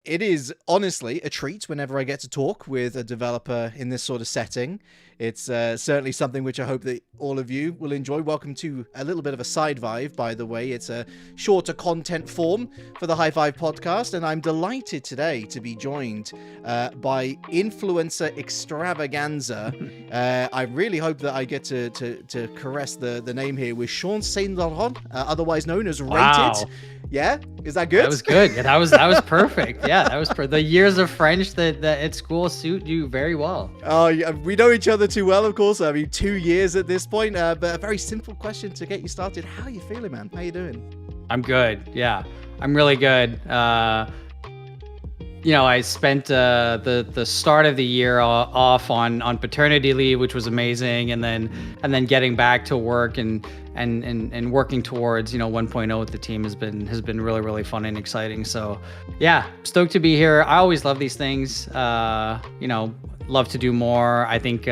it is honestly a treat whenever I get to talk with a developer in this sort of setting. It's certainly something which I hope that all of you will enjoy. Welcome to a little bit of a SIDE VIVE, by the way. It's a shorter content form for the High Five podcast, and I'm delighted today to be joined by influencer extravaganza. I really hope that I get to caress the name here with Shaun St, otherwise known as Rated. Wow. Yeah, is that good? That was good. Yeah, that was perfect. Yeah, that was the years of French that at school suit you very well. Oh, yeah, we know each other too well, of course. I mean, 2 years at this point. But a very simple question to get you started. How are you feeling, man? How you doing? I'm good. Yeah, I'm really good. I spent the start of the year off on paternity leave, which was amazing, and then getting back to work and working towards 1.0 with the team has been really, really fun and exciting. So yeah, stoked to be here. I always love these things. Love to do more. I think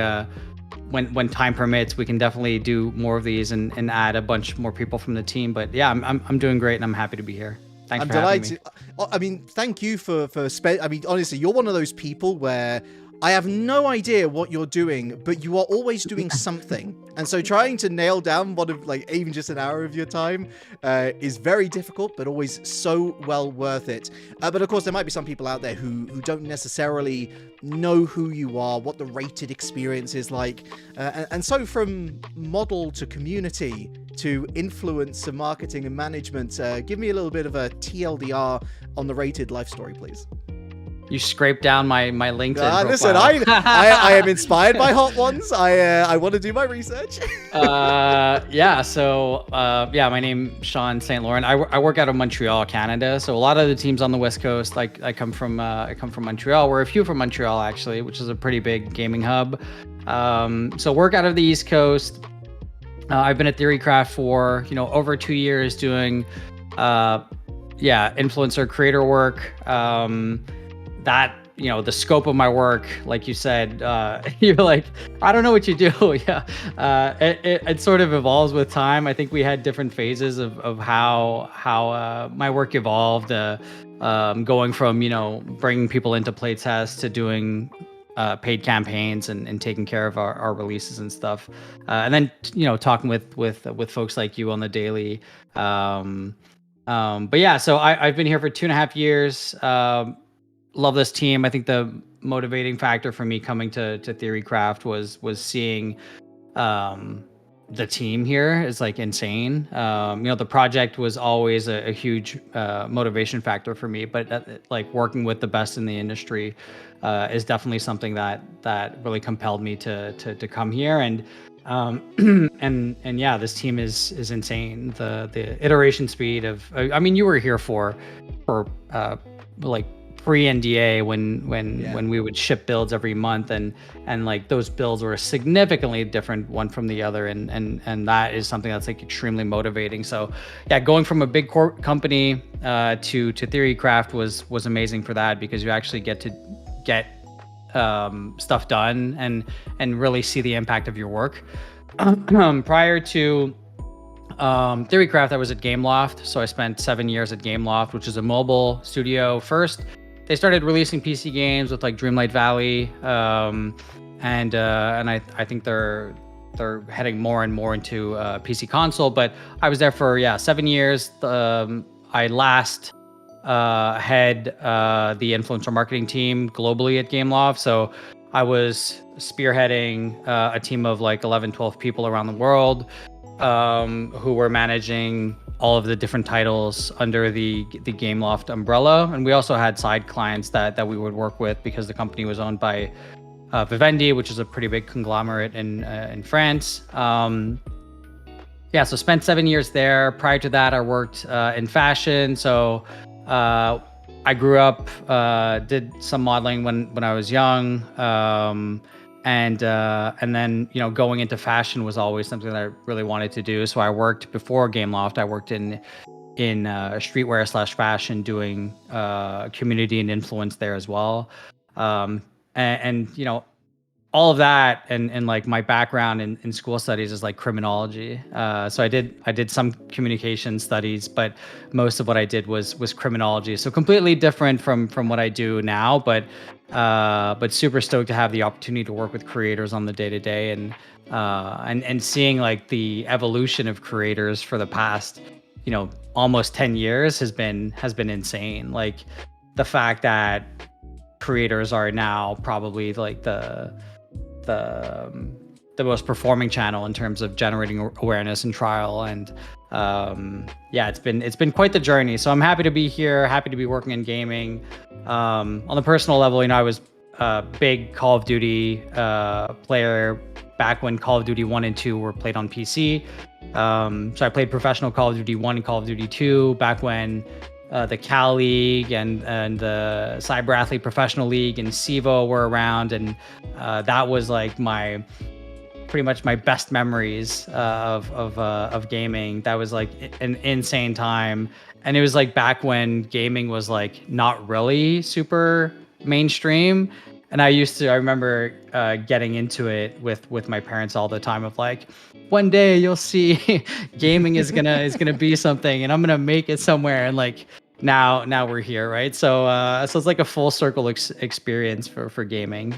when time permits, we can definitely do more of these and add a bunch more people from the team. But yeah, I'm doing great and I'm happy to be here. Thanks I'm for having delighted. me. I mean, thank you for I mean, honestly, you're one of those people where I have no idea what you're doing, but you are always doing something. And so trying to nail down one of even just an hour of your time is very difficult, but always so well worth it. But of course, there might be some people out there who don't necessarily know who you are, what the Rated experience is like. And so from model to community to influencer marketing and management, give me a little bit of a TLDR on the Rated life story, please. You scraped down my LinkedIn profile. Listen, I am inspired by hot ones. I want to do my research. My name Shaun St. Laurent. I work out of Montreal, Canada. So a lot of the teams on the West Coast, I come from Montreal. We're a few from Montreal actually, which is a pretty big gaming hub. So work out of the East Coast. I've been at Theorycraft for over 2 years doing influencer creator work. That the scope of my work, like you said, you're like, I don't know what you do. It sort of evolves with time. I think we had different phases of how my work evolved, going from bringing people into play tests to doing paid campaigns and taking care of our releases and stuff, and then talking with folks like you on the daily. But yeah, so I've been here for 2.5 years. Love this team. I think the motivating factor for me coming to Theorycraft was seeing the team here is insane. The project was always a huge motivation factor for me, but working with the best in the industry is definitely something that really compelled me to come here. And yeah, this team is insane. The iteration speed of, I mean, you were here for pre-NDA when we would ship builds every month, and those builds were significantly different one from the other, and that is something that's extremely motivating. So yeah, going from a big company to Theorycraft was amazing for that, because you actually get stuff done and really see the impact of your work. Prior to Theorycraft, I was at Gameloft, so I spent 7 years at Gameloft, which is a mobile studio first. They started releasing PC games with Dreamlight Valley, and I think they're heading more and more into PC console. But I was there for 7 years. I last had the influencer marketing team globally at Gameloft, so I was spearheading a team of 11, 12 people around the world, who were managing all of the different titles under the Gameloft umbrella. And we also had side clients that we would work with, because the company was owned by Vivendi, which is a pretty big conglomerate in France. So spent 7 years there. Prior to that, I worked in fashion. So I grew up, did some modeling when I was young. And then going into fashion was always something that I really wanted to do. So I worked before Gameloft. I worked in streetwear / fashion, doing community and influence there as well. And all of that and like my background in school studies is like criminology. So I did some communication studies, but most of what I did was criminology. So completely different from what I do now, but super stoked to have the opportunity to work with creators on the day to day and seeing like the evolution of creators for the past, almost 10 years has been insane. Like the fact that creators are now probably like the most performing channel in terms of generating awareness and trial, and yeah, it's been quite the journey. So I'm happy to be here, happy to be working in gaming. On the personal level, I was a big Call of Duty player back when Call of Duty 1 and 2 were played on PC. So I played professional Call of Duty 1 and Call of Duty 2 back when the Cal League and the Cyber Athlete Professional League and CEVO were around, and that was like pretty much my best memories of gaming. That was like an insane time, and it was like back when gaming was like not really super mainstream. And I remember getting into it with my parents all the time of like, one day you'll see gaming is gonna be something, and I'm gonna make it somewhere. And like now we're here, right? So it's like a full circle experience for gaming.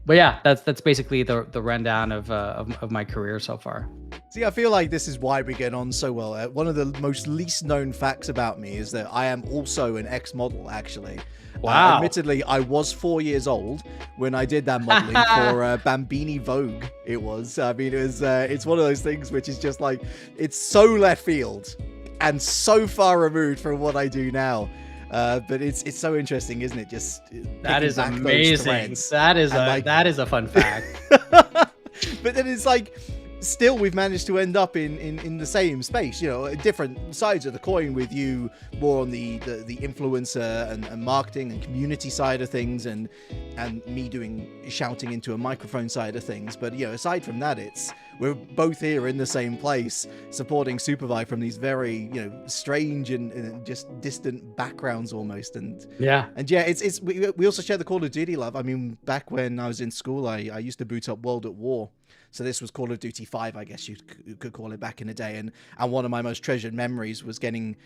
But yeah, that's basically the rundown of my career so far. See, I feel like this is why we get on so well. One of the most least known facts about me is that I am also an ex-model, actually. Wow. Admittedly, I was 4 years old when I did that modeling for Bambini Vogue. It was. I mean, it's one of those things which is just like, it's so left field and so far removed from what I do now. But it's so interesting, isn't it? Just that is amazing. That is a fun fact. But then it's like, still we've managed to end up in the same space, different sides of the coin, with you more on the influencer and marketing and community side of things, and me doing shouting into a microphone side of things. But aside from that, we're both here in the same place supporting SUPERVIVE from these very strange and just distant backgrounds almost. And yeah, we also share the Call of Duty love. I mean, back when I was in school, I used to boot up World at War. So this was Call of Duty 5, I guess you could call it, back in the day. And one of my most treasured memories was getting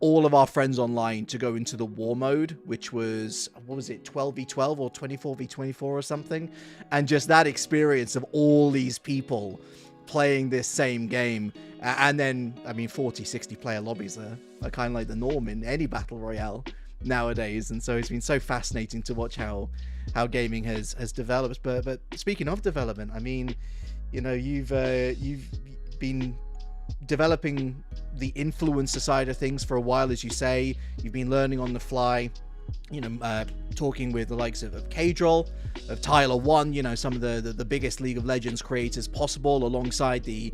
all of our friends online to go into the war mode, which was, what was it, 12v12 or 24v24 or something? And just that experience of all these people playing this same game. And then, I mean, 40, 60 player lobbies are kind of like the norm in any battle royale nowadays. And so it's been so fascinating to watch how gaming has developed. But speaking of development, I mean, you've been developing the influencer side of things for a while, as you say. You've been learning on the fly, talking with the likes of Kadrol, of Tyler One, some of the biggest League of Legends creators possible, alongside the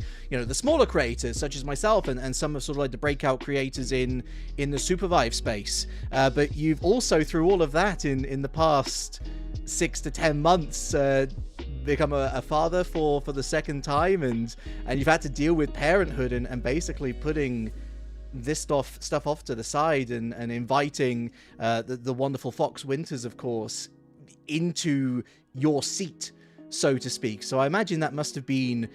smaller creators such as myself and some of sort of like the breakout creators in the SUPERVIVE space. But you've also, through all of that, in the past 6 to 10 months, become a father for the second time, and you've had to deal with parenthood and basically putting this stuff off to the side and inviting the wonderful Fox Winters, of course, into your seat, so to speak. So I imagine that must have been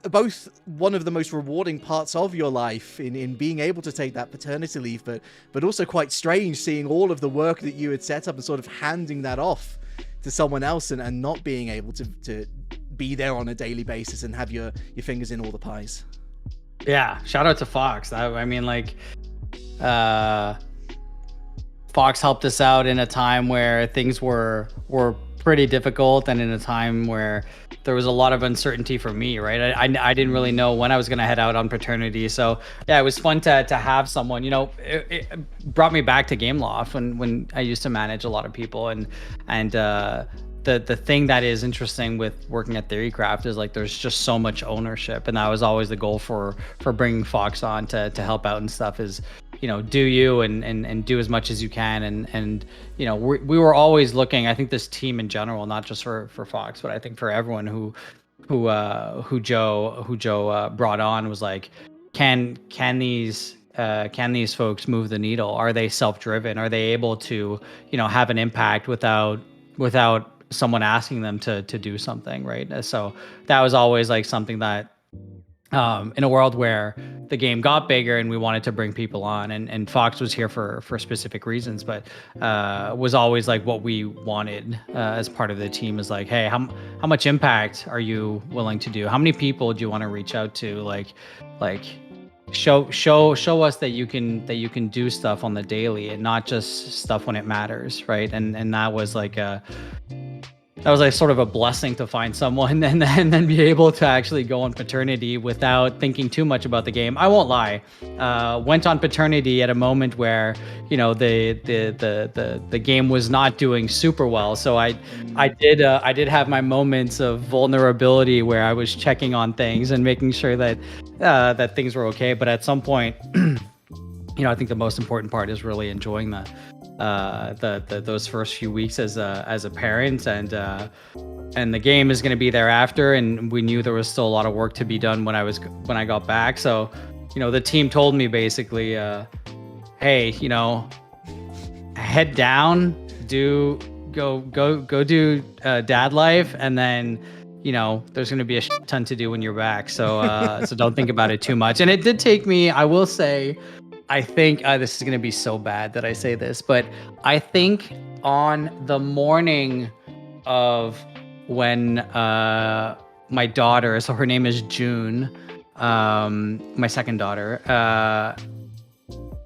both one of the most rewarding parts of your life in being able to take that paternity leave, but also quite strange seeing all of the work that you had set up and sort of handing that off to someone else and not being able to be there on a daily basis and have your fingers in all the pies. Yeah, shout out to Fox. I mean, like, Fox helped us out in a time where things were pretty difficult, and in a time where there was a lot of uncertainty for me, right? I didn't really know when I was going to head out on paternity. So yeah, it was fun to have someone, it brought me back to Gameloft when I used to manage a lot of people. And the thing that is interesting with working at Theorycraft is like there's just so much ownership, and that was always the goal for bringing Fox on to help out and stuff, is do you and do as much as you can, and we were always looking. I think this team in general, not just for Fox, but I think for everyone who Joe brought on, was like, can these folks move the needle? Are they self-driven? Are they able to have an impact without someone asking them to do something, right? So that was always like something that in a world where the game got bigger and we wanted to bring people on, and Fox was here for specific reasons, but was always like what we wanted as part of the team is like, hey, how much impact are you willing to do? How many people do you want to reach out to? Like show us that you can do stuff on the daily and not just stuff when it matters, right? And that was like sort of a blessing to find someone and then be able to actually go on paternity without thinking too much about the game. I won't lie. Went on paternity at a moment where, you know, the game was not doing super well. So I did have my moments of vulnerability where I was checking on things and making sure that that things were okay. But at some point, you know, I think the most important part is really enjoying those first few weeks as a parent, and the game is going to be there after, and we knew there was still a lot of work to be done when I got back. So, you know, the team told me basically, hey, you know, head down, go do dad life, and then, you know, there's going to be a ton to do when you're back. So so don't think about it too much. And it did take me, I will say, I think this is going to be so bad that I say this, but I think on the morning of when my daughter, so her name is June, my second daughter,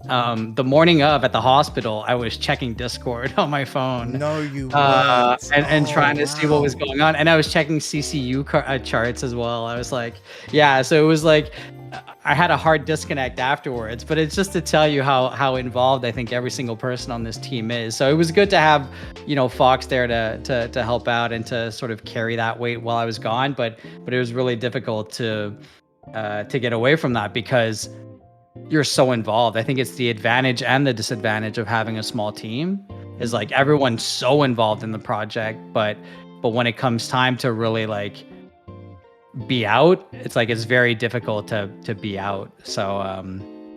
the morning of at the hospital, I was checking Discord on my phone. No, you weren't. And trying to see what was going on. And I was checking CCU charts as well. I was like, yeah, so it was like, I had a hard disconnect afterwards, but it's just to tell you how involved I think every single person on this team is. So it was good to have, you know, Fox there to help out and to sort of carry that weight while I was gone. But it was really difficult to get away from that because you're so involved. I think it's the advantage and the disadvantage of having a small team is like everyone's so involved in the project, but when it comes time to really like be out, it's like it's very difficult to be out. So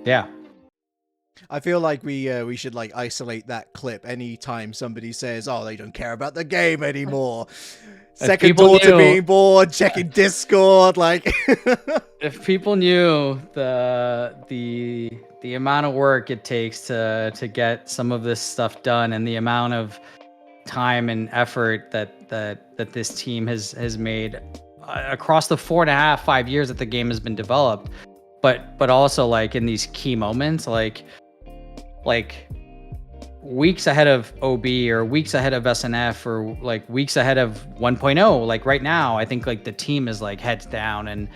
yeah. I feel like we should like isolate that clip anytime somebody says, "Oh, they don't care about the game anymore." Second daughter being born, checking Discord, like. If people knew the amount of work it takes to get some of this stuff done, and the amount of time and effort that this team has made across the 4.5-5 years that the game has been developed, but also like in these key moments, like weeks ahead of OB or weeks ahead of SNF or like weeks ahead of 1.0, like right now, I think like the team is like heads down and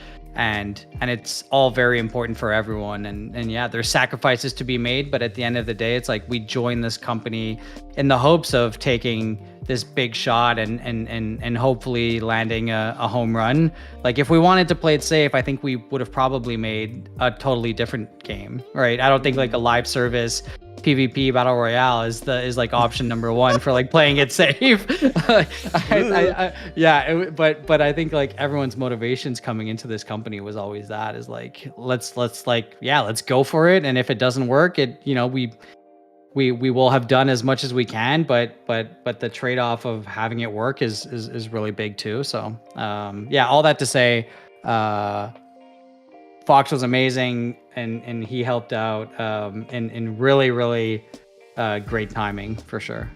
it's all very important for everyone. And yeah, there's sacrifices to be made, but at the end of the day, it's like we joined this company in the hopes of taking this big shot and hopefully landing a home run. Like if we wanted to play it safe, I think we would have probably made a totally different game, right? I don't think like a live service PvP battle royale is like option number one for like playing it safe. But I think like everyone's motivations coming into this company was always that is like let's go for it, and if it doesn't work, it, you know, we will have done as much as we can, but the trade-off of having it work is really big too. So all that to say, Fox was amazing and he helped out in really great timing for sure.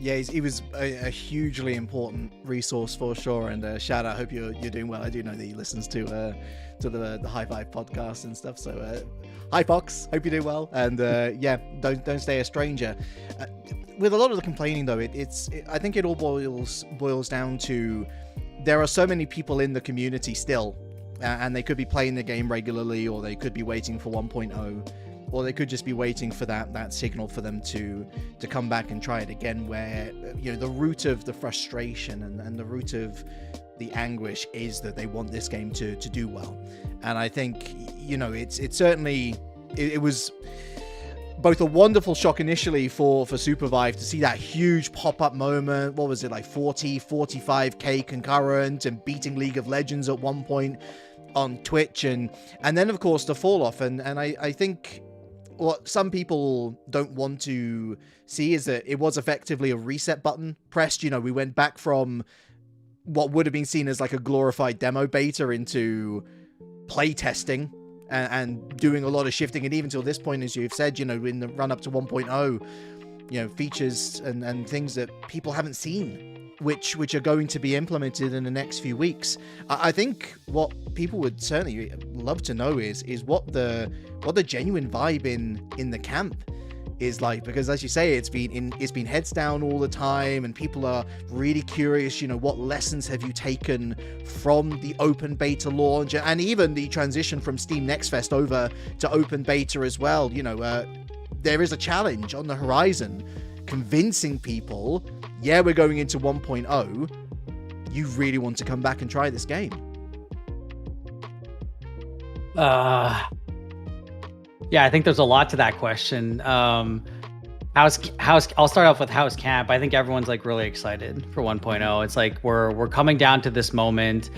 Yeah, he was a hugely important resource for sure, and shout out. Hope you're doing well. I do know that he listens to the High Five podcast and stuff. So hi Fox, hope you're doing well, and don't stay a stranger. With a lot of the complaining though, I think it all boils down to there are so many people in the community still, and they could be playing the game regularly, or they could be waiting for 1.0. Or they could just be waiting for that signal for them to come back and try it again, where, you know, the root of the frustration and the root of the anguish is that they want this game to do well. And I think, you know, it certainly was both a wonderful shock initially for SUPERVIVE to see that huge pop-up moment. What was it, like 45k concurrent and beating League of Legends at one point on Twitch, and then of course the fall off, and I think what some people don't want to see is that it was effectively a reset button pressed. You know, we went back from what would have been seen as like a glorified demo beta into play testing and doing a lot of shifting. And even till this point, as you've said, you know, in the run up to 1.0, you know, features and things that people haven't seen, which are going to be implemented in the next few weeks. I think what people would certainly love to know is what the genuine vibe in the camp is like, because as you say, it's been heads down all the time, and people are really curious, you know, what lessons have you taken from the open beta launch and even the transition from Steam Next Fest over to open beta as well. You know, there is a challenge on the horizon convincing people, yeah, we're going into 1.0, you really want to come back and try this game. Yeah, I think there's a lot to that question. I'll start off with how's camp. I think everyone's like really excited for 1.0. It's like we're coming down to this moment.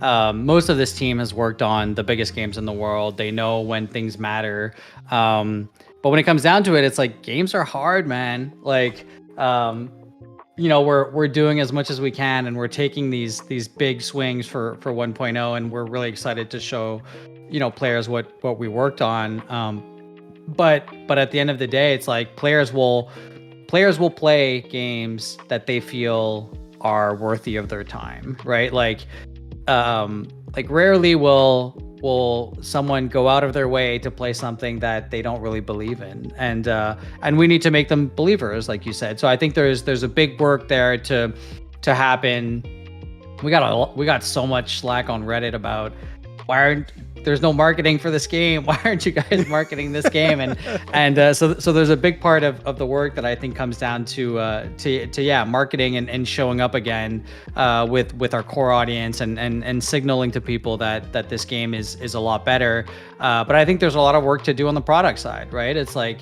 Most of this team has worked on the biggest games in the world. They know when things matter. But when it comes down to it, it's like games are hard, man. Like, you know, we're doing as much as we can, and we're taking these big swings for 1.0, and we're really excited to show, you know, players what we worked on. But at the end of the day, it's like players will play games that they feel are worthy of their time, right? Like rarely will someone go out of their way to play something that they don't really believe in, and we need to make them believers, like you said. So I think there's a big work there to happen. We got so much slack on Reddit about there's no marketing for this game. Why aren't you guys marketing this game? And so there's a big part of the work that I think comes down to marketing and showing up again with our core audience and signaling to people that this game is a lot better. But I think there's a lot of work to do on the product side, right? It's like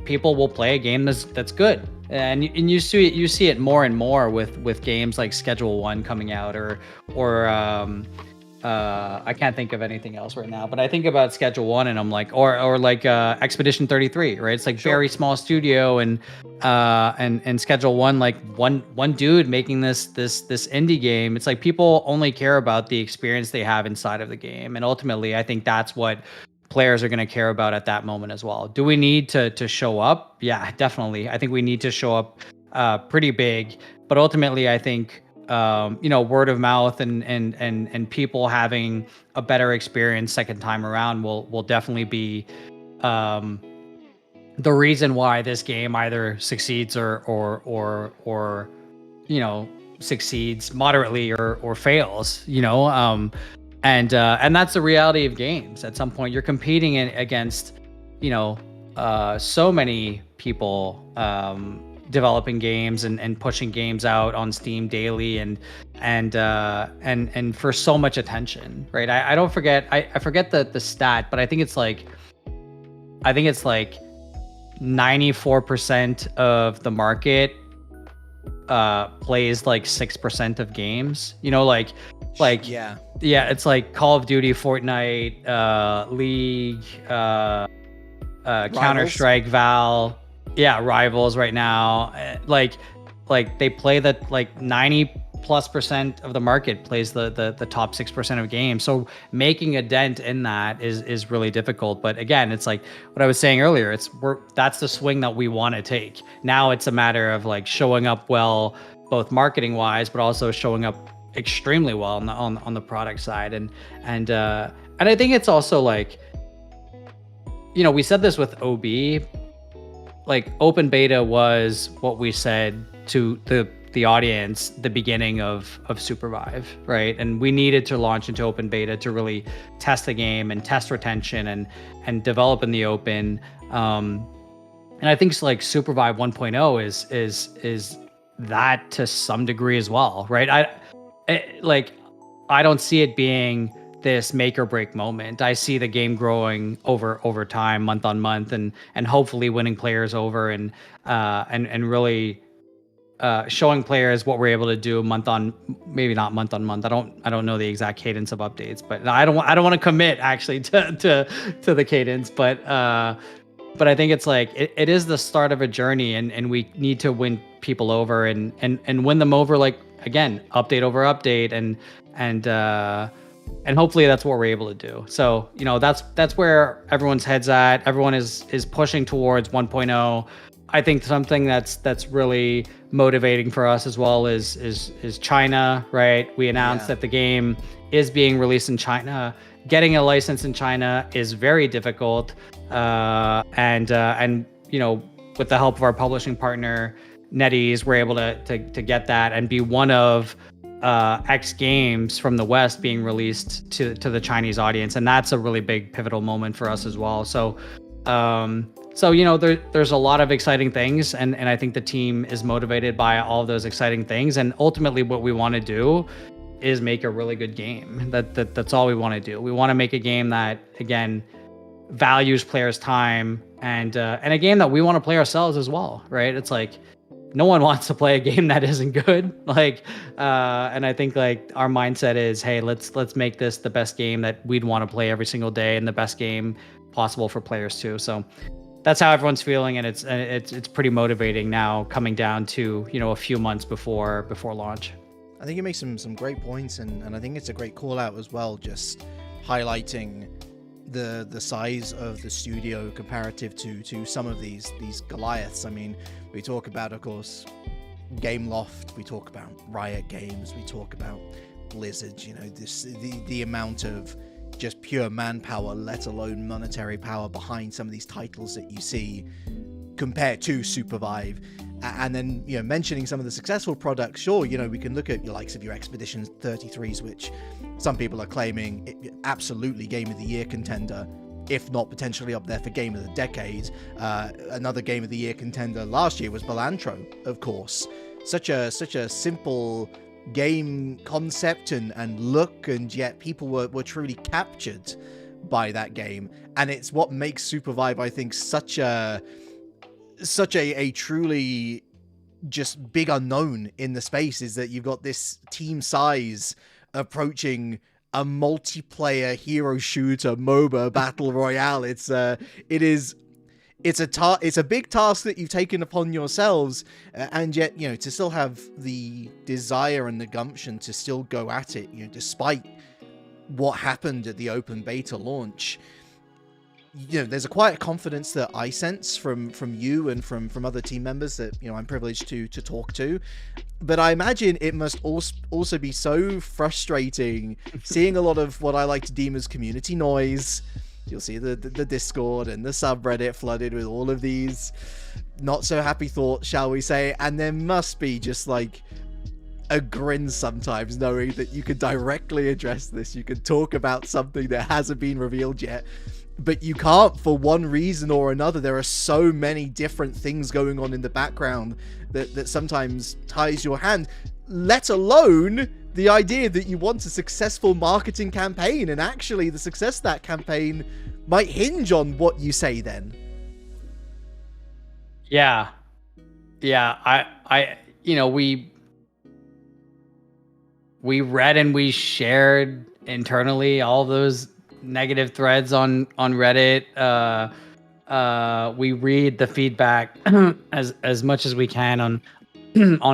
people will play a game that's good. And you see it more and more with games like Schedule 1 coming out or I can't think of anything else right now, but I think about Schedule 1 and I'm like, or like Expedition 33, right? It's like very small studio and Schedule 1, like one dude making this indie game. It's like people only care about the experience they have inside of the game, and ultimately, I think that's what players are going to care about at that moment as well. Do we need to show up? Yeah, definitely. I think we need to show up pretty big, but ultimately, I think you know, word of mouth and people having a better experience second time around will definitely be the reason why this game either succeeds or you know, succeeds moderately or fails, you know. And that's the reality of games. At some point you're competing against, you know, so many people developing games and pushing games out on Steam daily and for so much attention, right? I forget the stat, but I think it's like 94% of the market plays like 6% of games, you know, like yeah, it's like Call of Duty, Fortnite, League, Counter-Strike, Val, Rivals right now. Like they play that, like 90+% of the market plays the top 6% of games. So making a dent in that is really difficult. But again, it's like what I was saying earlier, that's the swing that we want to take. Now it's a matter of like showing up well, both marketing wise, but also showing up extremely well on the product side. And I think it's also like, you know, we said this with OB, like open beta was what we said to the audience the beginning of SUPERVIVE, right? And we needed to launch into open beta to really test the game and test retention and develop in the open. And I think like SUPERVIVE 1.0 is that to some degree as well, right? I don't see it being this make or break moment. I see the game growing over time, month on month, and hopefully winning players over and really showing players what we're able to do maybe not month on month. I don't know the exact cadence of updates, but I don't want to commit actually to the cadence, but but I think it's like it is the start of a journey, and we need to win people over and win them over, like, again, update over update, and hopefully that's what we're able to do. So, you know, that's where everyone's heads at. Everyone is pushing towards 1.0. I think something that's really motivating for us as well is China, right? We announced that the game is being released in China. Getting a license in China is very difficult, and you know, with the help of our publishing partner NetEase, we're able to get that and be one of X games from the West being released to the Chinese audience, and that's a really big pivotal moment for us as well. So, so you know, there's a lot of exciting things, and I think the team is motivated by all of those exciting things. And ultimately, what we want to do is make a really good game. That's all we want to do. We want to make a game that, again, values players' time, and a game that we want to play ourselves as well, right? It's like, no one wants to play a game that isn't good. Like, and I think, like, our mindset is, hey, let's make this the best game that we'd want to play every single day, and the best game possible for players too. So that's how everyone's feeling, and it's pretty motivating now, coming down to, you know, a few months before launch. I think you make some great points, and I think it's a great call out as well, just highlighting the size of the studio comparative to some of these Goliaths. I mean, we talk about, of course, Gameloft, we talk about Riot Games, we talk about Blizzard. You know, the amount of just pure manpower, let alone monetary power, behind some of these titles that you see compared to SUPERVIVE. And then, you know, mentioning some of the successful products, sure, you know, we can look at your likes of your Expedition 33s, which some people are claiming absolutely Game of the Year contender, if not potentially up there for Game of the Decade. Another Game of the Year contender last year was Belantro, of course. Such a simple game concept and look, and yet people were truly captured by that game. And it's what makes SUPERVIVE, I think, such a truly just big unknown in the space, is that you've got this team size approaching a multiplayer hero shooter MOBA battle royale. It's a big task that you've taken upon yourselves, and yet, you know, to still have the desire and the gumption to still go at it, you know, despite what happened at the open beta launch. You know, there's a quiet confidence that I sense from you and from other team members that, you know, I'm privileged to talk to. But I imagine it must also be so frustrating seeing a lot of what I like to deem as community noise. You'll see the Discord and the subreddit flooded with all of these not so happy thoughts, shall we say, and there must be just like a grin sometimes knowing that you could directly address this. You could talk about something that hasn't been revealed yet, but you can't for one reason or another. There are so many different things going on in the background that sometimes ties your hand, let alone the idea that you want a successful marketing campaign, and actually the success of that campaign might hinge on what you say then. Yeah. I you know, we read and we shared internally all those negative threads on Reddit. We read the feedback as much as we can on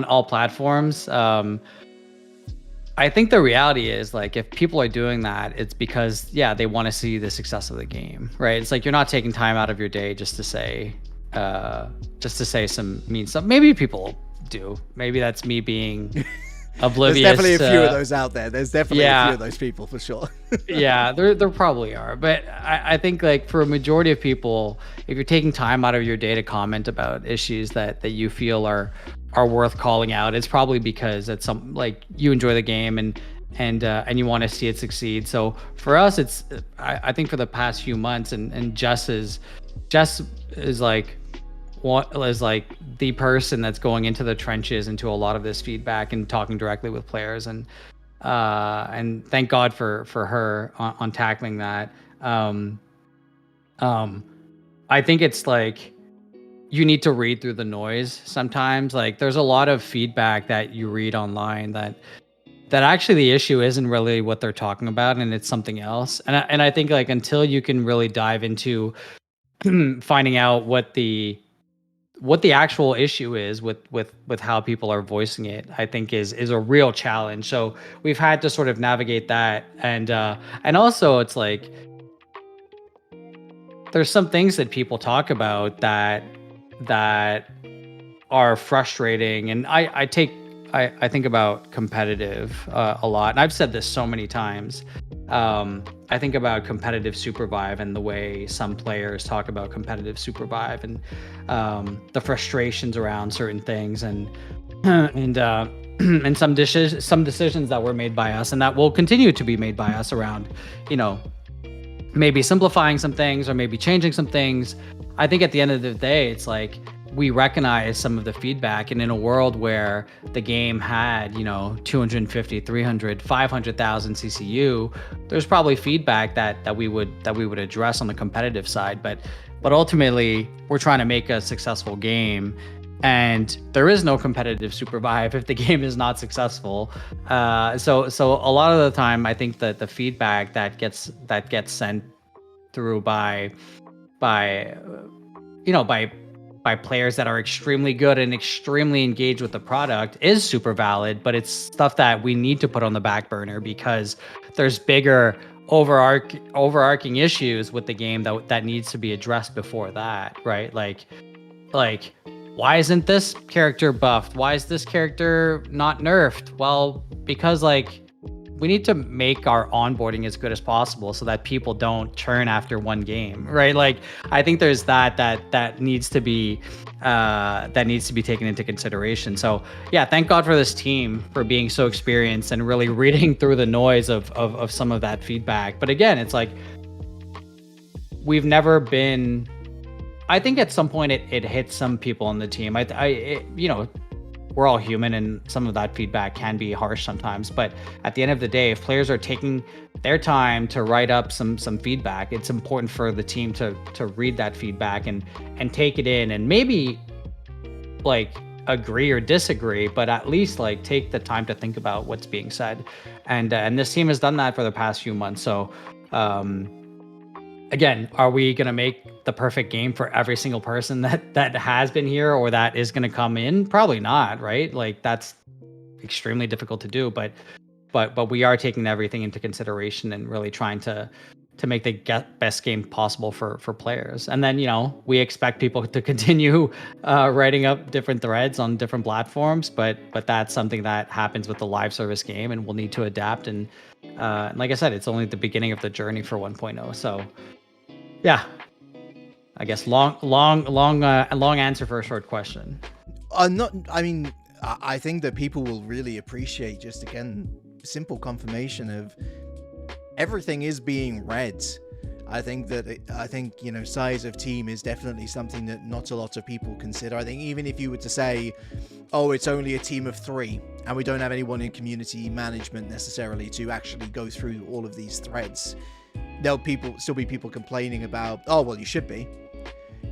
all platforms. I think the reality is, like, if people are doing that, it's because, they want to see the success of the game, right? It's like, you're not taking time out of your day just to say some mean stuff. Maybe people do. Maybe that's me being oblivious. There's definitely a few of those out there. There's definitely a few of those people for sure. Yeah, there probably are. But I think, like, for a majority of people, if you're taking time out of your day to comment about issues that you feel are worth calling out, it's probably because it's like, you enjoy the game and you want to see it succeed. So for us, it's I think for the past few months, and Jess is like the person that's going into the trenches, into a lot of this feedback and talking directly with players, and thank God for her on tackling that. I think it's like, you need to read through the noise sometimes. Like, there's a lot of feedback that you read online that actually the issue isn't really what they're talking about, and it's something else. And I think, like, until you can really dive into finding out what the actual issue is with how people are voicing it, I think is a real challenge. So we've had to sort of navigate that, and also it's like there's some things that people talk about that are frustrating, and I think about competitive a lot, and I've said this so many times. I think about competitive SUPERVIVE and the way some players talk about competitive SUPERVIVE, and the frustrations around certain things, and and some decisions that were made by us and that will continue to be made by us around, maybe simplifying some things or maybe changing some things. I think at the end of the day, it's like we recognize some of the feedback, and in a world where the game had 250, 300, 500,000 CCU, there's probably feedback that we would address on the competitive side, but ultimately we're trying to make a successful game, and there is no competitive SUPERVIVE if the game is not successful. So a lot of the time, I think that the feedback that gets sent through by players that are extremely good and extremely engaged with the product is super valid, but it's stuff that we need to put on the back burner because there's bigger overarching issues with the game that needs to be addressed before that, right? Like why isn't this character buffed? Why is this character not nerfed? Well, because we need to make our onboarding as good as possible so that people don't churn after one game, right? Like, I think there's that needs to be taken into consideration. So yeah, thank God for this team for being so experienced and really reading through the noise of some of that feedback. But again, it's like we've never been. I think at some point it hits some people on the team. We're all human, and some of that feedback can be harsh sometimes. But at the end of the day, if players are taking their time to write up some feedback, it's important for the team to read that feedback and take it in, and maybe agree or disagree, but at least take the time to think about what's being said. And this team has done that for the past few months. So again, are we going to make the perfect game for every single person that has been here or that is going to come in? Probably not, right? That's extremely difficult to do, but we are taking everything into consideration and really trying to make the best game possible for players. And then, we expect people to continue writing up different threads on different platforms, but that's something that happens with the live service game, and we'll need to adapt. And like I said, it's only the beginning of the journey for 1.0. So yeah, I guess long answer for a short question. I think that people will really appreciate just, again, simple confirmation of everything is being read. I think size of team is definitely something that not a lot of people consider. I think even if you were to say, oh, it's only a team of 3 and we don't have anyone in community management necessarily to actually go through all of these threads, there'll still be people complaining about, oh, well, you should be,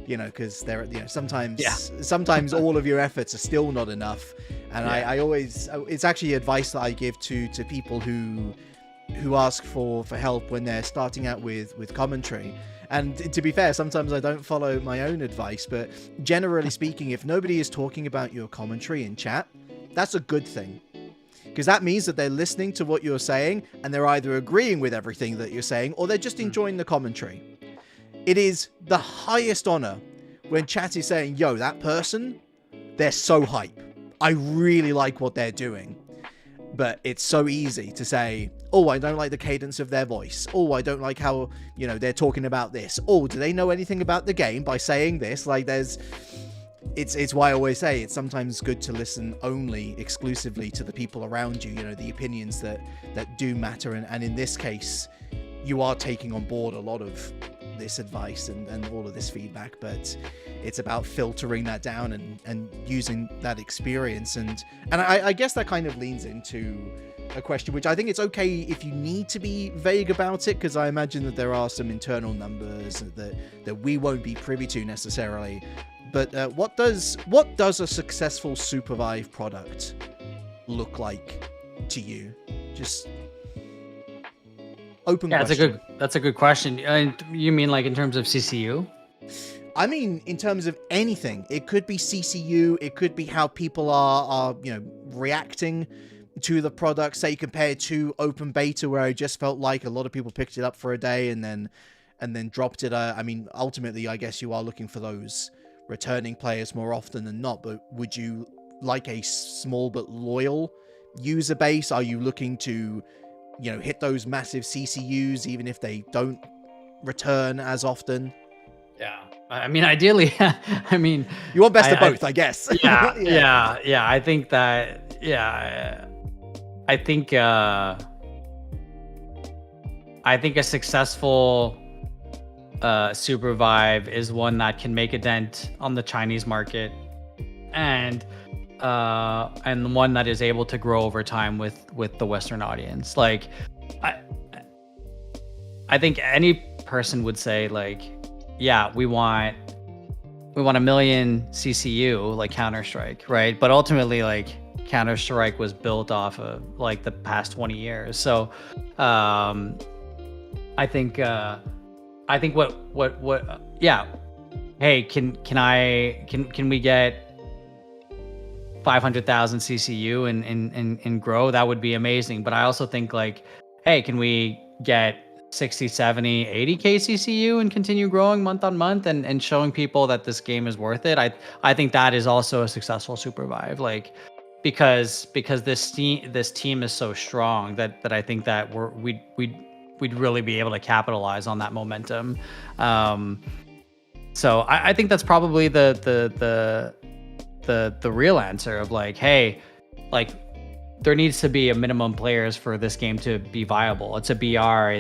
because sometimes all of your efforts are still not enough. And yeah. I always, it's actually advice that I give to people who ask for help when they're starting out with commentary. And to be fair, sometimes I don't follow my own advice, but generally speaking, if nobody is talking about your commentary in chat, that's a good thing. Because that means that they're listening to what you're saying and they're either agreeing with everything that you're saying or they're just enjoying the commentary. It is the highest honor when chat is saying, yo, that person, they're so hype. I really like what they're doing. But it's so easy to say, oh, I don't like the cadence of their voice. Oh, I don't like how, they're talking about this. Oh, do they know anything about the game by saying this? It's why I always say it's sometimes good to listen only exclusively to the people around you, the opinions that do matter. And in this case, you are taking on board a lot of this advice and all of this feedback, but it's about filtering that down and using that experience. And I guess that kind of leans into a question, which I think it's okay if you need to be vague about it, because I imagine that there are some internal numbers that we won't be privy to necessarily. But what does a successful SUPERVIVE product look like to you? Just open question. That's a good question. You mean in terms of CCU? I mean, in terms of anything, it could be CCU, it could be how people are reacting to the product. Say compared to open beta, where I just felt like a lot of people picked it up for a day and then dropped it. I mean, ultimately, I guess you are looking for those returning players more often than not. But would you like a small but loyal user base? Are you looking to, hit those massive CCUs even if they don't return as often? Yeah. I mean, ideally, I mean, you want best of both, I guess. Yeah. I think that, I think a successful SUPERVIVE is one that can make a dent on the Chinese market, and one that is able to grow over time with the Western audience. Like, I think any person would say, like, yeah, we want 1 million CCU, like Counter-Strike, right? But ultimately, like, Counter-Strike was built off of like the past 20 years. So I think what hey, can we get 500,000 CCU and grow? That would be amazing. But I also think, like, hey, can we get 60, 70, 80k CCU and continue growing month on month and showing people that this game is worth it? I think that is also a successful SUPERVIVE, like, because this team is so strong that I think that we'd really be able to capitalize on that momentum. So I think that's probably the real answer of, like, hey, like, there needs to be a minimum players for this game to be viable. It's a BR.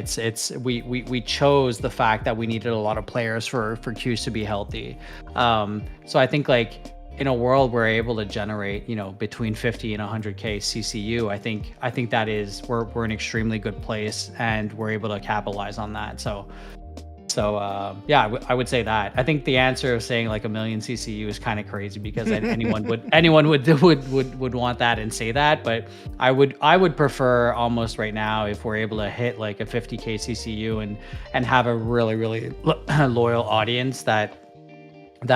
We chose the fact that we needed a lot of players for queues to be healthy. So I think, like, in a world where we're able to generate, between 50 and 100k CCU, I think that is we're in an extremely good place, and we're able to capitalize on that. So yeah, I would say that. I think the answer of saying like 1 million CCU is kind of crazy, because anyone would want that and say that. But I would prefer, almost right now, if we're able to hit like a 50k CCU and have a really, really loyal audience that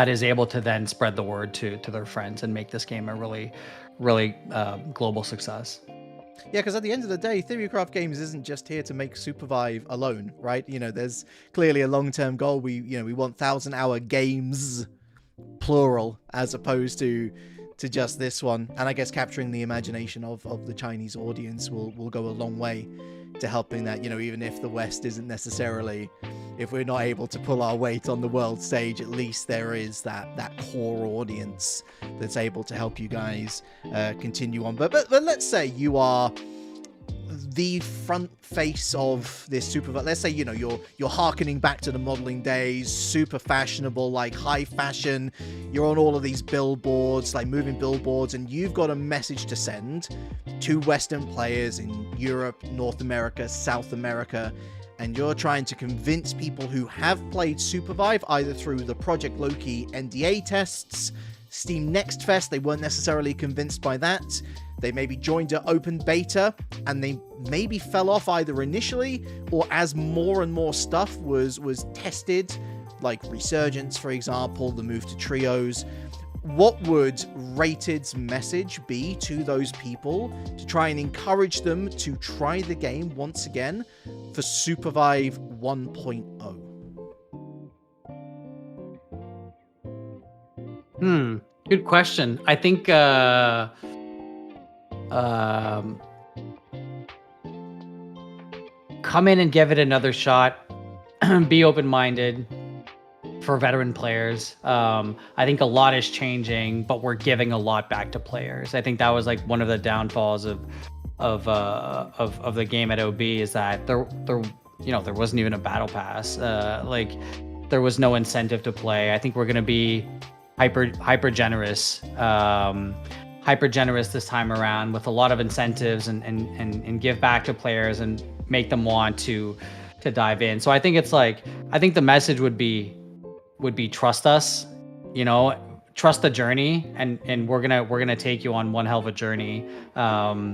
is able to then spread the word to their friends and make this game a really, really global success. Yeah, because at the end of the day, Theorycraft Games isn't just here to make SUPERVIVE alone, right? There's clearly a long-term goal. We want 1,000-hour games, plural, as opposed to just this one. And I guess capturing the imagination of the Chinese audience will go a long way to helping that, even if the West isn't necessarily, if we're not able to pull our weight on the world stage, at least there is that core audience that's able to help you guys continue on. But let's say you are the front face of this SUPERVIVE. Let's say, you're harkening back to the modeling days, super fashionable, like high fashion. You're on all of these billboards, like moving billboards, and you've got a message to send to Western players in Europe, North America, South America, and you're trying to convince people who have played SUPERVIVE, either through the Project Loki NDA tests, Steam Next Fest, they weren't necessarily convinced by that. They maybe joined an open beta, and they maybe fell off either initially, or as more and more stuff was tested, like Resurgence, for example, the move to trios. What would Rated's message be to those people to try and encourage them to try the game once again for SUPERVIVE 1.0? Good question. I think come in and give it another shot. Be open-minded for veteran players. I think a lot is changing, but we're giving a lot back to players. I think that was like one of the downfalls of the game at OB, is that there wasn't even a battle pass. Like, there was no incentive to play. I think we're gonna be hyper generous this time around, with a lot of incentives and give back to players and make them want to dive in. So I think the message would be trust us, trust the journey, and we're gonna take you on one hell of a journey. That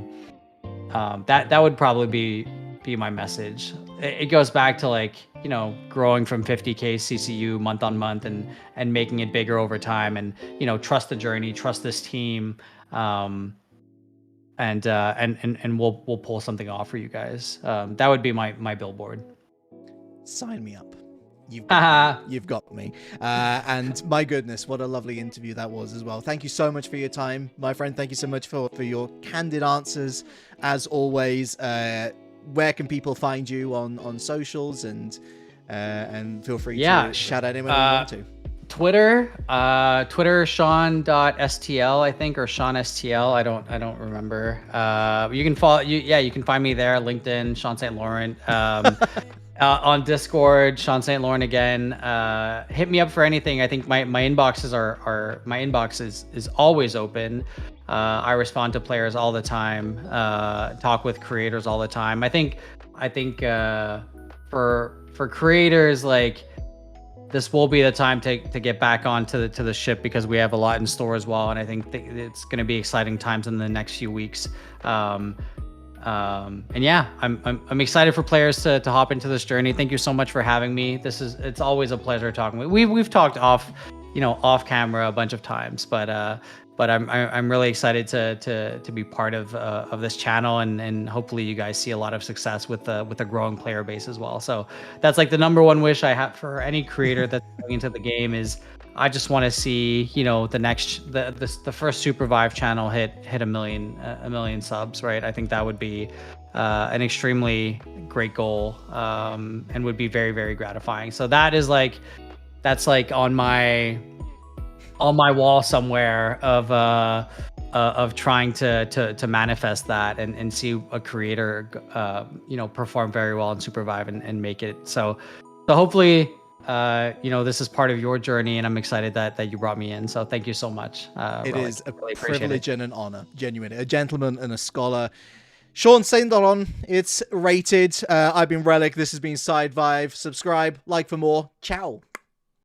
would probably be my message. It goes back to, like, growing from 50K CCU month on month and making it bigger over time, and trust the journey, trust this team, and we'll pull something off for you guys. That would be my billboard. Sign me up. You've got me. And my goodness, what a lovely interview that was as well. Thank you so much for your time, my friend. Thank you so much for your candid answers, as always. Where can people find you on socials, and feel free to shout out anyone you want to. Twitter Shaun.stl, I think, or Shaun STL. I don't remember. You can follow you can find me there. LinkedIn, Shaun St. Laurent. On Discord, Shaun St. Laurent again. Hit me up for anything. I think my inboxes my inbox is always open. I respond to players all the time. Talk with creators all the time. I think for creators, like, this will be the time to get back onto the ship, because we have a lot in store as well, and I think it's going to be exciting times in the next few weeks. And yeah, I'm excited for players to hop into this journey. Thank you so much for having me. It's always a pleasure talking. We've talked off camera a bunch of times, but I'm really excited to be part of this channel, and hopefully you guys see a lot of success with the growing player base as well. So that's like the number one wish I have for any creator that's going into the game, is I just want to see the first SUPERVIVE channel hit a million subs, right? I think that would be an extremely great goal, and would be very, very gratifying. So that's on my wall somewhere of trying to manifest that and see a creator perform very well in SUPERVIVE and make it. So hopefully this is part of your journey, and I'm excited that you brought me in. So thank you so much. It is a privilege and an honor, genuinely. A gentleman and a scholar. Shaun St. Laurent, it's rated. I've been Reliq. This has been SIDE VIVE. Subscribe, like for more. Ciao.